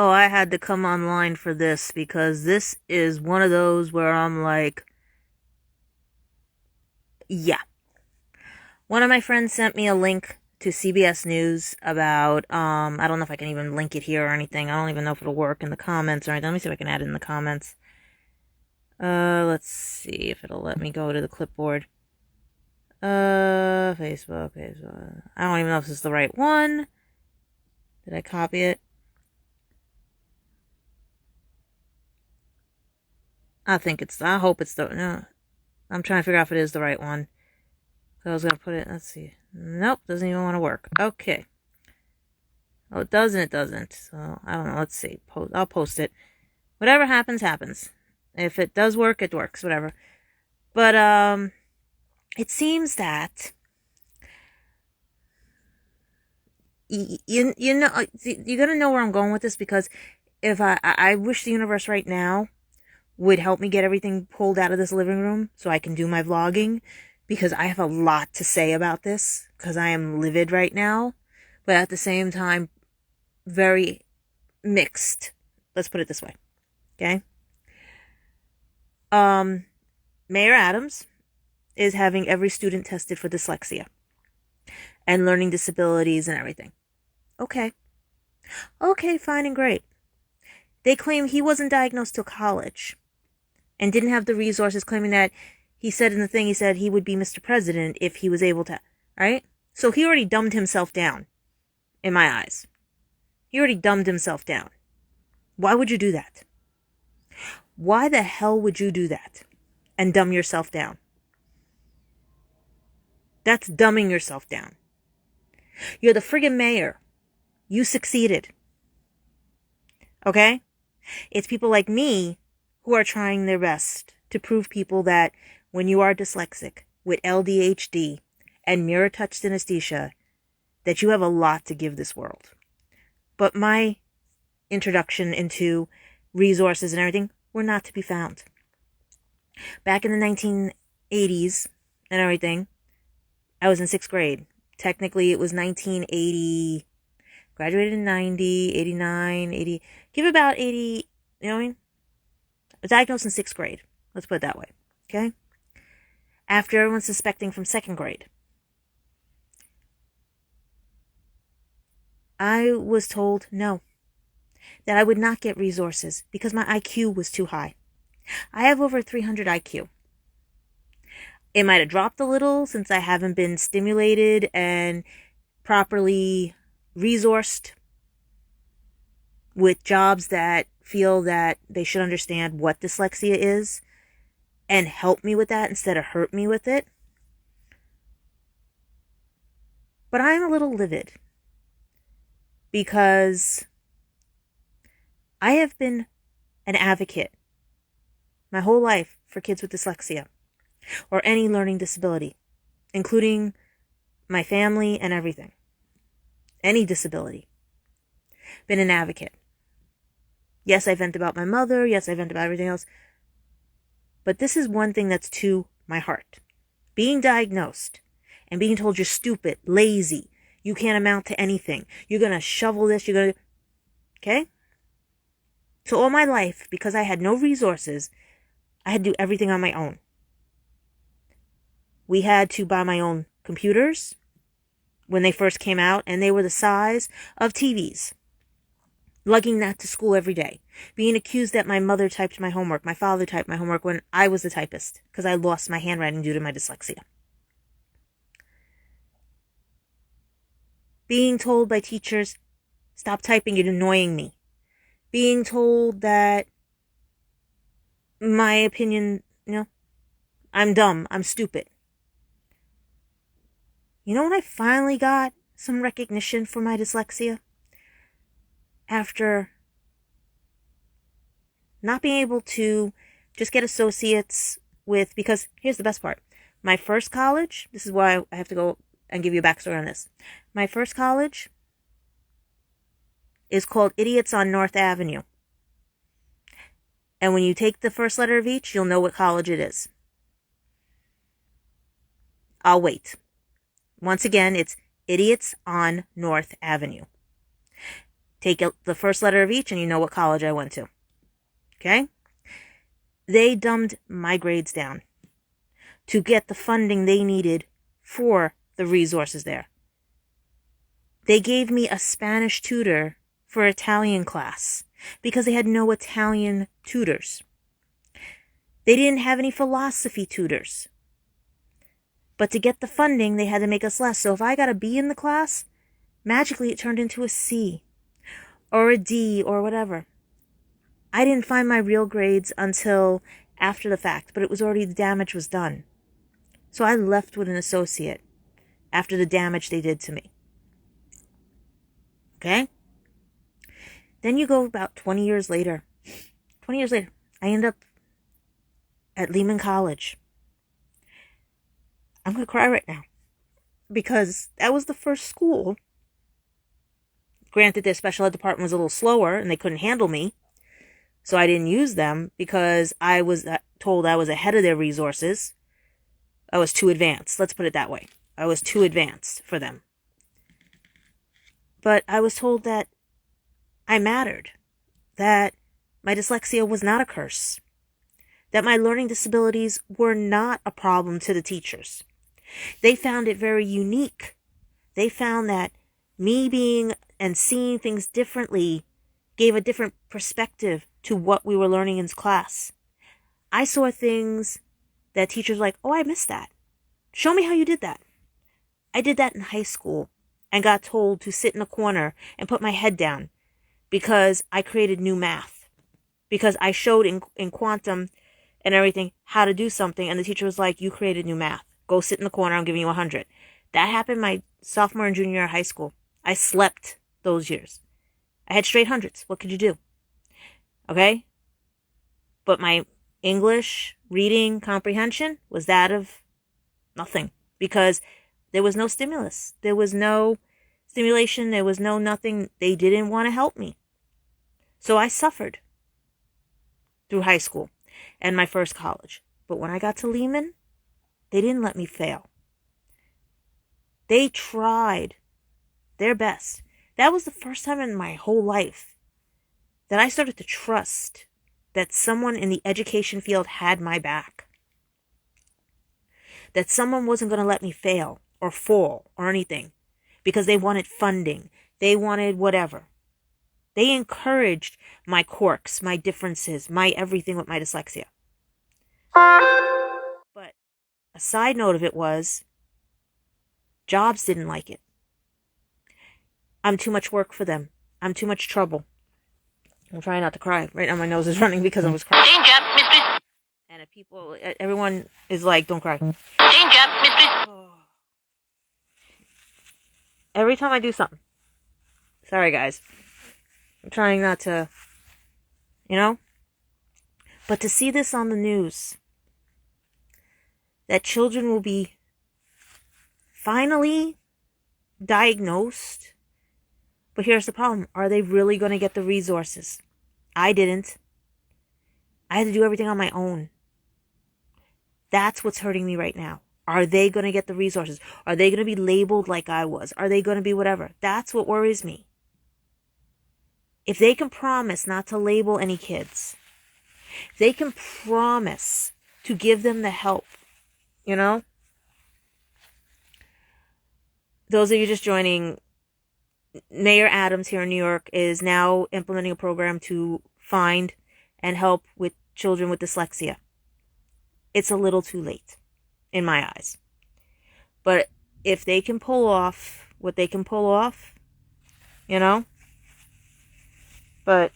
Oh, I had to come online for this because this is one of those where I'm like, yeah. One of my friends sent me a link to CBS News about, I don't know if I can even link it here or anything. I don't even know if it'll work in the comments or anything. Let me see if I can add it in the comments. Let's see if it'll let me go to the clipboard. Facebook. I don't even know if this is the right one. Did I copy it? I hope it's no. I'm trying to figure out if it is the right one. So I was gonna put it, let's see. Nope, doesn't even want to work. Okay. Oh, it doesn't. So, I don't know, let's see. I'll post it. Whatever happens, happens. If it does work, it works, whatever. But, it seems that you know, you're gonna know where I'm going with this, because if I wish the universe right now would help me get everything pulled out of this living room so I can do my vlogging, because I have a lot to say about this, because I am livid right now, but at the same time, very mixed. Let's put it this way. Okay? Mayor Adams is having every student tested for dyslexia and learning disabilities and everything. Okay. Okay, fine and great. They claim he wasn't diagnosed till college and didn't have the resources, claiming that he said in the thing, he said he would be Mr. President if he was able to, right? So he already dumbed himself down, in my eyes. He already dumbed himself down. Why would you do that? Why the hell would you do that and dumb yourself down? That's dumbing yourself down. You're the friggin' mayor. You succeeded. Okay? It's people like me who are trying their best to prove people that when you are dyslexic with LDHD and mirror touch synesthesia, that you have a lot to give this world. But my introduction into resources and everything were not to be found. Back in the 1980s and everything, I was in 6th grade. Technically, it was 1980. Graduated in 90, 89, 80. Give it about 80, you know what I mean? I was diagnosed in 6th grade. Let's put it that way. Okay? After everyone's suspecting from 2nd grade. I was told no. That I would not get resources because my IQ was too high. I have over 300 IQ. It might have dropped a little since I haven't been stimulated and properly resourced with jobs that feel that they should understand what dyslexia is and help me with that instead of hurt me with it. But I'm a little livid because I have been an advocate my whole life for kids with dyslexia or any learning disability, including my family and everything. Any disability. Been an advocate. Yes, I vent about my mother. Yes, I vent about everything else. But this is one thing that's to my heart. Being diagnosed and being told you're stupid, lazy, you can't amount to anything. You're going to shovel this, you're going to... Okay? So all my life, because I had no resources, I had to do everything on my own. We had to buy my own computers when they first came out, and they were the size of TVs. Lugging that to school every day. Being accused that my mother typed my homework, my father typed my homework when I was the typist, because I lost my handwriting due to my dyslexia. Being told by teachers, stop typing, you're annoying me. Being told that my opinion, I'm dumb, I'm stupid. You know when I finally got some recognition for my dyslexia? After not being able to just get associates with, because here's the best part. My first college, this is why I have to go and give you a backstory on this. My first college is called Idiots on North Avenue. And when you take the first letter of each, you'll know what college it is. I'll wait. Once again, it's Idiots on North Avenue. Take the first letter of each and you know what college I went to. Okay? They dumbed my grades down to get the funding they needed for the resources there. They gave me a Spanish tutor for Italian class because they had no Italian tutors. They didn't have any philosophy tutors. But to get the funding, they had to make us less. So if I got a B in the class, magically it turned into a C or a D or whatever. I didn't find my real grades until after the fact, but the damage was done. So I left with an associate after the damage they did to me. Okay? Then you go about 20 years later. I end up at Lehman College. I'm going to cry right now because that was the first school. Granted, their special ed department was a little slower and they couldn't handle me. So I didn't use them because I was told I was ahead of their resources. I was too advanced. Let's put it that way. I was too advanced for them. But I was told that I mattered, that my dyslexia was not a curse, that my learning disabilities were not a problem to the teachers. They found it very unique. They found that me being and seeing things differently gave a different perspective to what we were learning in class. I saw things that teachers were like, oh, I missed that. Show me how you did that. I did that in high school and got told to sit in a corner and put my head down because I created new math. Because I showed in quantum and everything how to do something, and the teacher was like, you created new math. Go sit in the corner, I'm giving you 100. That happened my sophomore and junior year of high school. I slept those years. I had straight hundreds. What could you do? Okay? But my English, reading, comprehension was that of nothing. Because there was no stimulus. There was no stimulation. There was no nothing. They didn't want to help me. So I suffered through high school and my first college. But when I got to Lehman, they didn't let me fail. They tried their best. That was the first time in my whole life that I started to trust that someone in the education field had my back. That someone wasn't going to let me fail or fall or anything because they wanted funding. They wanted whatever. They encouraged my quirks, my differences, my everything with my dyslexia. But a side note of it was, jobs didn't like it. I'm too much work for them. I'm too much trouble. I'm trying not to cry. Right now my nose is running because I was crying. Danger, mistress. And everyone is like, don't cry. Danger, mistress. Oh. Every time I do something. Sorry, guys. I'm trying not to, But to see this on the news, that children will be finally diagnosed. But here's the problem. Are they really going to get the resources? I didn't. I had to do everything on my own. That's what's hurting me right now. Are they going to get the resources? Are they going to be labeled like I was? Are they going to be whatever? That's what worries me. If they can promise not to label any kids, if they can promise to give them the help, Those of you just joining, Mayor Adams here in New York is now implementing a program to find and help with children with dyslexia. It's a little too late, in my eyes. But if they can pull off what they can pull off, But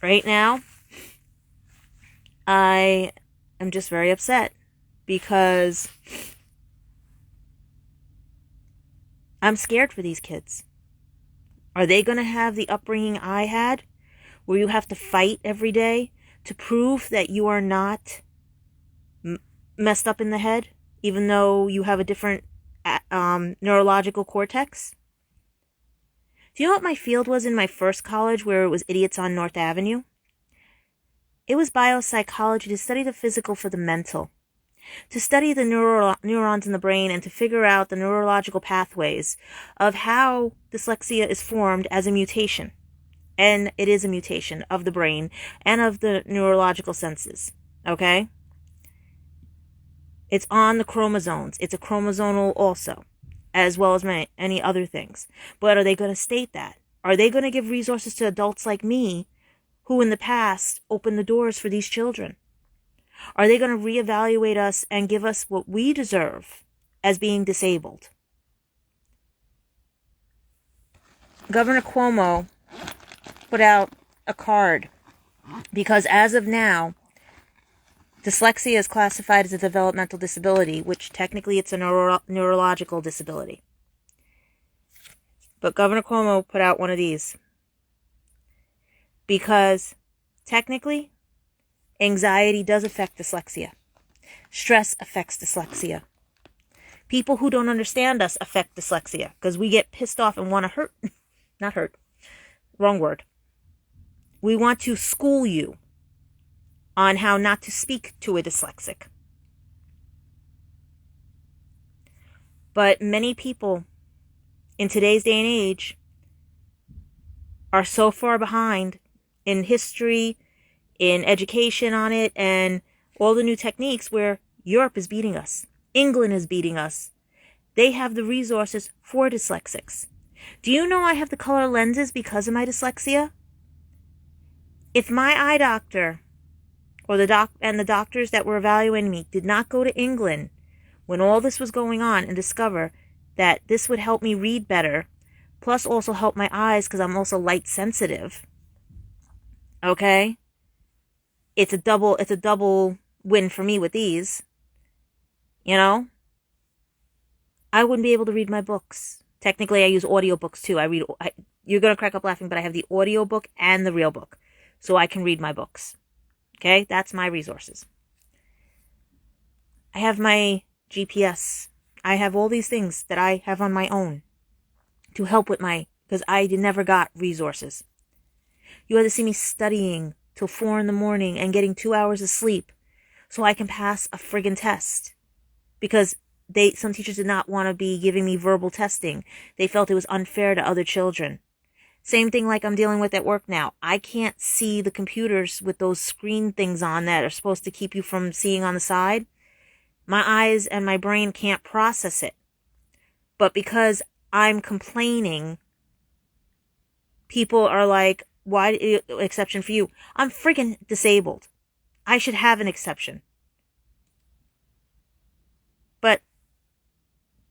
right now, I am just very upset because I'm scared for these kids. Are they going to have the upbringing I had, where you have to fight every day to prove that you are not messed up in the head, even though you have a different neurological cortex? Do you know what my field was in my first college, where it was idiots on North Avenue? It was biopsychology, to study the physical for the mental. to study the neurons in the brain and to figure out the neurological pathways of how dyslexia is formed as a mutation. And it is a mutation of the brain and of the neurological senses. Okay? It's on the chromosomes. It's a chromosomal also, as well as many other things. But are they going to state that? Are they going to give resources to adults like me who in the past opened the doors for these children? Are they going to reevaluate us and give us what we deserve as being disabled? Governor Cuomo put out a card because as of now, dyslexia is classified as a developmental disability, which technically it's a neurological disability. But Governor Cuomo put out one of these because technically anxiety does affect dyslexia. Stress affects dyslexia. People who don't understand us affect dyslexia because we get pissed off and want to hurt. Not hurt. Wrong word. We want to school you on how not to speak to a dyslexic. But many people in today's day and age are so far behind in history, in education on it, and all the new techniques where Europe is beating us. England is beating us. They have the resources for dyslexics. Do you know I have the color lenses because of my dyslexia? If my eye doctor or the doctors that were evaluating me did not go to England when all this was going on and discover that this would help me read better, plus also help my eyes because I'm also light sensitive. Okay? It's a double win for me with these. You know? I wouldn't be able to read my books. Technically, I use audiobooks too. You're going to crack up laughing, but I have the audiobook and the real book. So I can read my books. Okay? That's my resources. I have my GPS. I have all these things that I have on my own to help with because I never got resources. You had to see me studying till 4 a.m. and getting 2 hours of sleep so I can pass a friggin' test. Because some teachers did not want to be giving me verbal testing. They felt it was unfair to other children. Same thing like I'm dealing with at work now. I can't see the computers with those screen things on that are supposed to keep you from seeing on the side. My eyes and my brain can't process it. But because I'm complaining, people are like, why exception for you? I'm freaking disabled. I should have an exception. But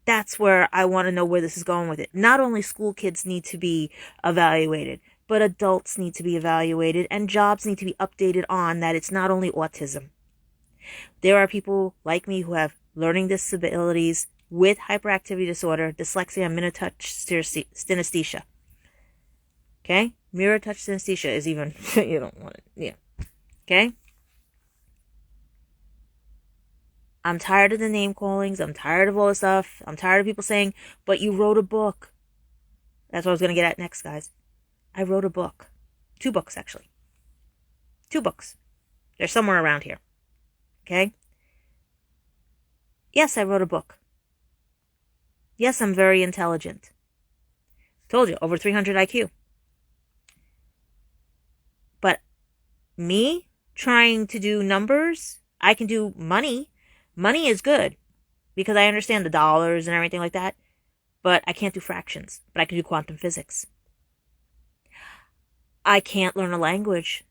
that's where I want to know where this is going with it. Not only school kids need to be evaluated, but adults need to be evaluated and jobs need to be updated on that it's not only autism. There are people like me who have learning disabilities with hyperactivity disorder, dyslexia, and mirror touch synesthesia. Okay? Mirror touch synesthesia is even, you don't want it. Yeah. Okay? I'm tired of the name callings. I'm tired of all this stuff. I'm tired of people saying, but you wrote a book. That's what I was going to get at next, guys. I wrote a book. 2 books, actually. 2 books. They're somewhere around here. Okay? Yes, I wrote a book. Yes, I'm very intelligent. Told you, over 300 IQ. But me trying to do numbers, I can do money. Money is good because I understand the dollars and everything like that, but I can't do fractions, but I can do quantum physics. I can't learn a language,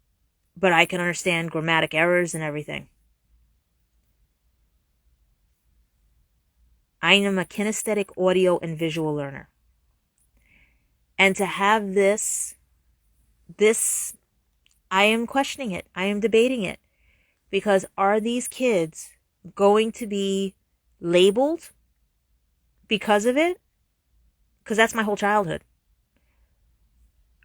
but I can understand grammatic errors and everything. I am a kinesthetic audio and visual learner. And to have this, I am questioning it. I am debating it. Because are these kids going to be labeled because of it? Because that's my whole childhood.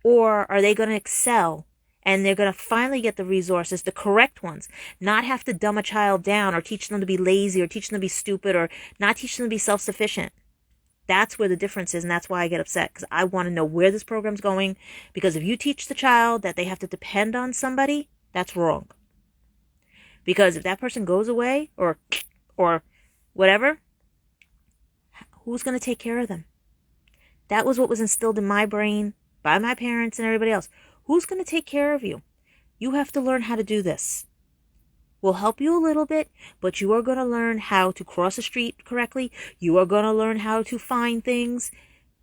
Or are they going to excel and they're going to finally get the resources, the correct ones, not have to dumb a child down or teach them to be lazy or teach them to be stupid or not teach them to be self-sufficient? That's where the difference is, and that's why I get upset, because I want to know where this program's going, because if you teach the child that they have to depend on somebody, that's wrong. Because if that person goes away or or whatever, who's going to take care of them? That was what was instilled in my brain by my parents and everybody else. Who's going to take care of you? You have to learn how to do this. We'll help you a little bit, but you are going to learn how to cross a street correctly. You are going to learn how to find things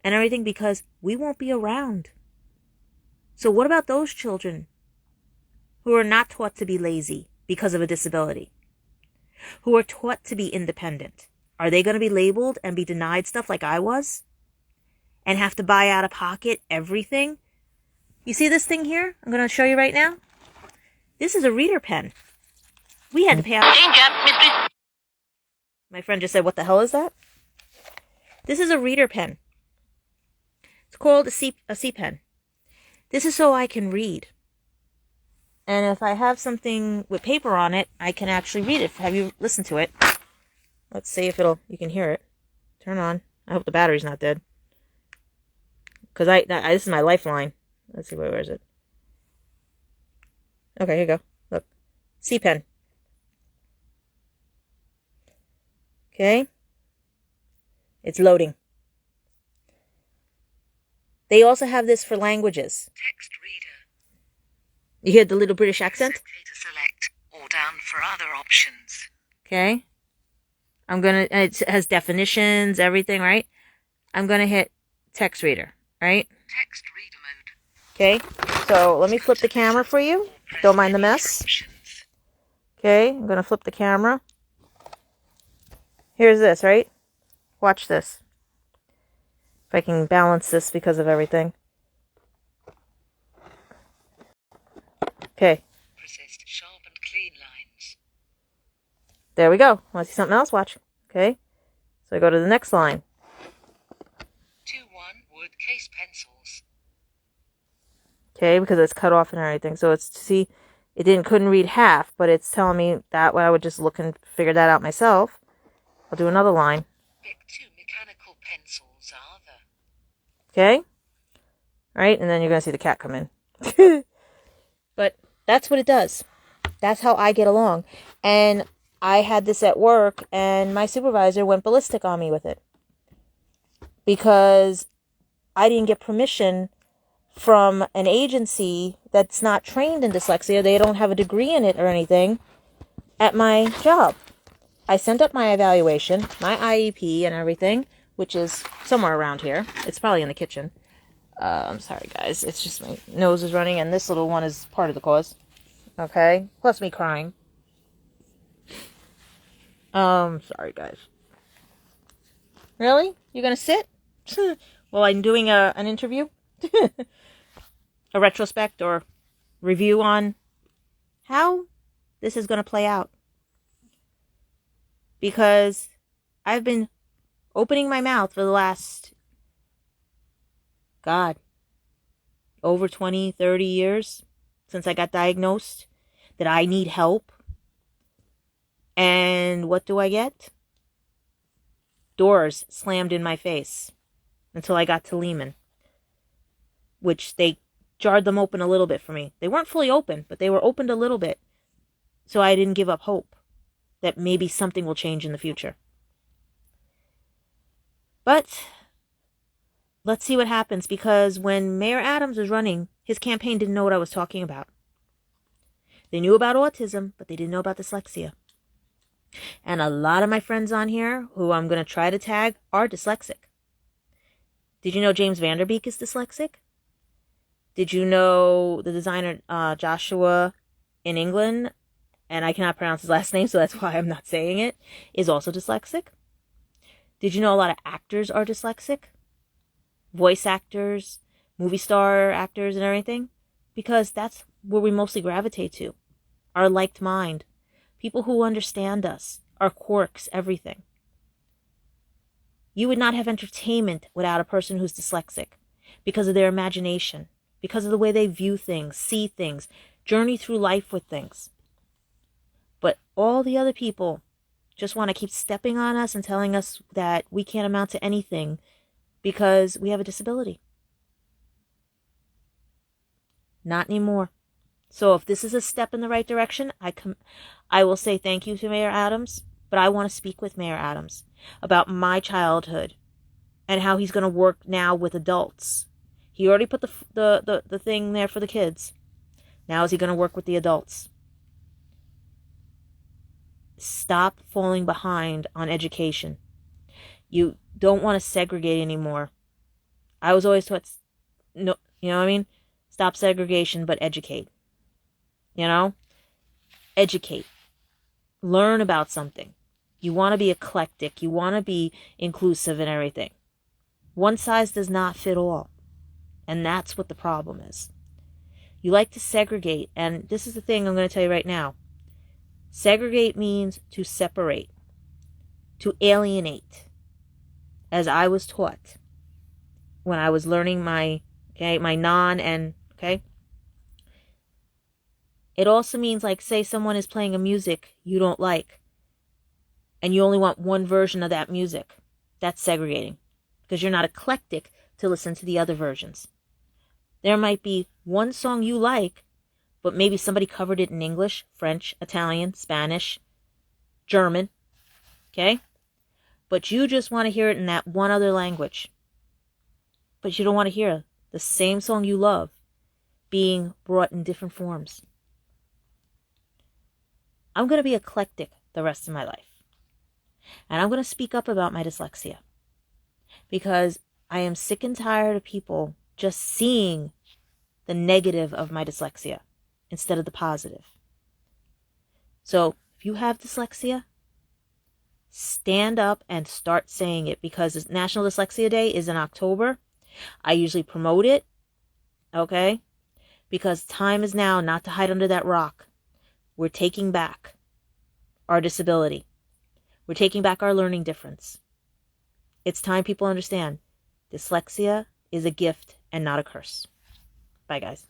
and everything, because we won't be around. So what about those children who are not taught to be lazy because of a disability? Who are taught to be independent? Are they going to be labeled and be denied stuff like I was? And have to buy out of pocket everything? You see this thing here? I'm going to show you right now. This is a reader pen. We had to pay out. Danger, Mistress. My friend just said, what the hell is that? This is a reader pen. It's called a C pen. This is so I can read. And if I have something with paper on it, I can actually read it. Have you listened to it? Let's see if you can hear it. Turn on. I hope the battery's not dead. Because this is my lifeline. Let's see, where is it? Okay, here you go. Look. C pen. Okay. It's loading. They also have this for languages. Text reader. You hear the little British accent? Click to select or down for other options. Okay. It has definitions, everything, right? I'm going to hit text reader, right? Text reader mode. Okay. So let me flip the camera for you. Don't mind the mess. Okay. I'm going to flip the camera. Here's this, right? Watch this. If I can balance this because of everything. Okay. Processed sharp and clean lines. There we go. Want to see something else? Watch. Okay. So I go to the next line. 2-1 wood case pencils. Okay, because it's cut off and everything. So it's, see, couldn't read half, but it's telling me that way I would just look and figure that out myself. I'll do another line. Pick 2 mechanical pencils are the. Okay. All right, and then you're going to see the cat come in. But that's what it does. That's how I get along. And I had this at work, and my supervisor went ballistic on me with it. Because I didn't get permission from an agency that's not trained in dyslexia. They don't have a degree in it or anything at my job. I sent up my evaluation, my IEP and everything, which is somewhere around here. It's probably in the kitchen. I'm sorry, guys. It's just my nose is running, and this little one is part of the cause. Okay? Plus me crying. Sorry, guys. Really? You're gonna sit? Well, I'm doing an interview? A retrospect or review on how this is gonna play out. Because I've been opening my mouth for the last, over 20, 30 years since I got diagnosed that I need help. And what do I get? Doors slammed in my face until I got to Lehman, which they jarred them open a little bit for me. They weren't fully open, but they were opened a little bit. So I didn't give up hope that maybe something will change in the future. But let's see what happens, because when Mayor Adams was running, his campaign didn't know what I was talking about. They knew about autism, but they didn't know about dyslexia. And a lot of my friends on here, who I'm going to try to tag, are dyslexic. Did you know James Vanderbeek is dyslexic? Did you know the designer Joshua in England, and I cannot pronounce his last name, so that's why I'm not saying it, is also dyslexic? Did you know a lot of actors are dyslexic? Voice actors, movie star actors and everything? Because that's where we mostly gravitate to. Our liked mind. People who understand us. Our quirks, everything. You would not have entertainment without a person who's dyslexic. Because of their imagination. Because of the way they view things, see things, journey through life with things. But all the other people just want to keep stepping on us and telling us that we can't amount to anything because we have a disability. Not anymore. So if this is a step in the right direction, I will say thank you to Mayor Adams. But I want to speak with Mayor Adams about my childhood and how he's going to work now with adults. He already put the thing there for the kids. Now is he going to work with the adults? Stop falling behind on education. You don't want to segregate anymore. I was always taught, no, you know what I mean? Stop segregation, but educate. You know? Educate. Learn about something. You want to be eclectic. You want to be inclusive and everything. One size does not fit all. And that's what the problem is. You like to segregate, and this is the thing I'm going to tell you right now. Segregate means to separate, to alienate, as I was taught when I was learning my non and, okay? It also means, like, say someone is playing a music you don't like, and you only want one version of that music. That's segregating, because you're not eclectic to listen to the other versions. There might be one song you like, but maybe somebody covered it in English, French, Italian, Spanish, German, okay? But you just want to hear it in that one other language. But you don't want to hear the same song you love being brought in different forms. I'm going to be eclectic the rest of my life. And I'm going to speak up about my dyslexia. Because I am sick and tired of people just seeing the negative of my dyslexia instead of the positive. So if you have dyslexia, stand up and start saying it, because National Dyslexia Day is in October. I usually promote it, okay? Because time is now not to hide under that rock. We're taking back our disability. We're taking back our learning difference. It's time people understand dyslexia is a gift and not a curse. Bye, guys.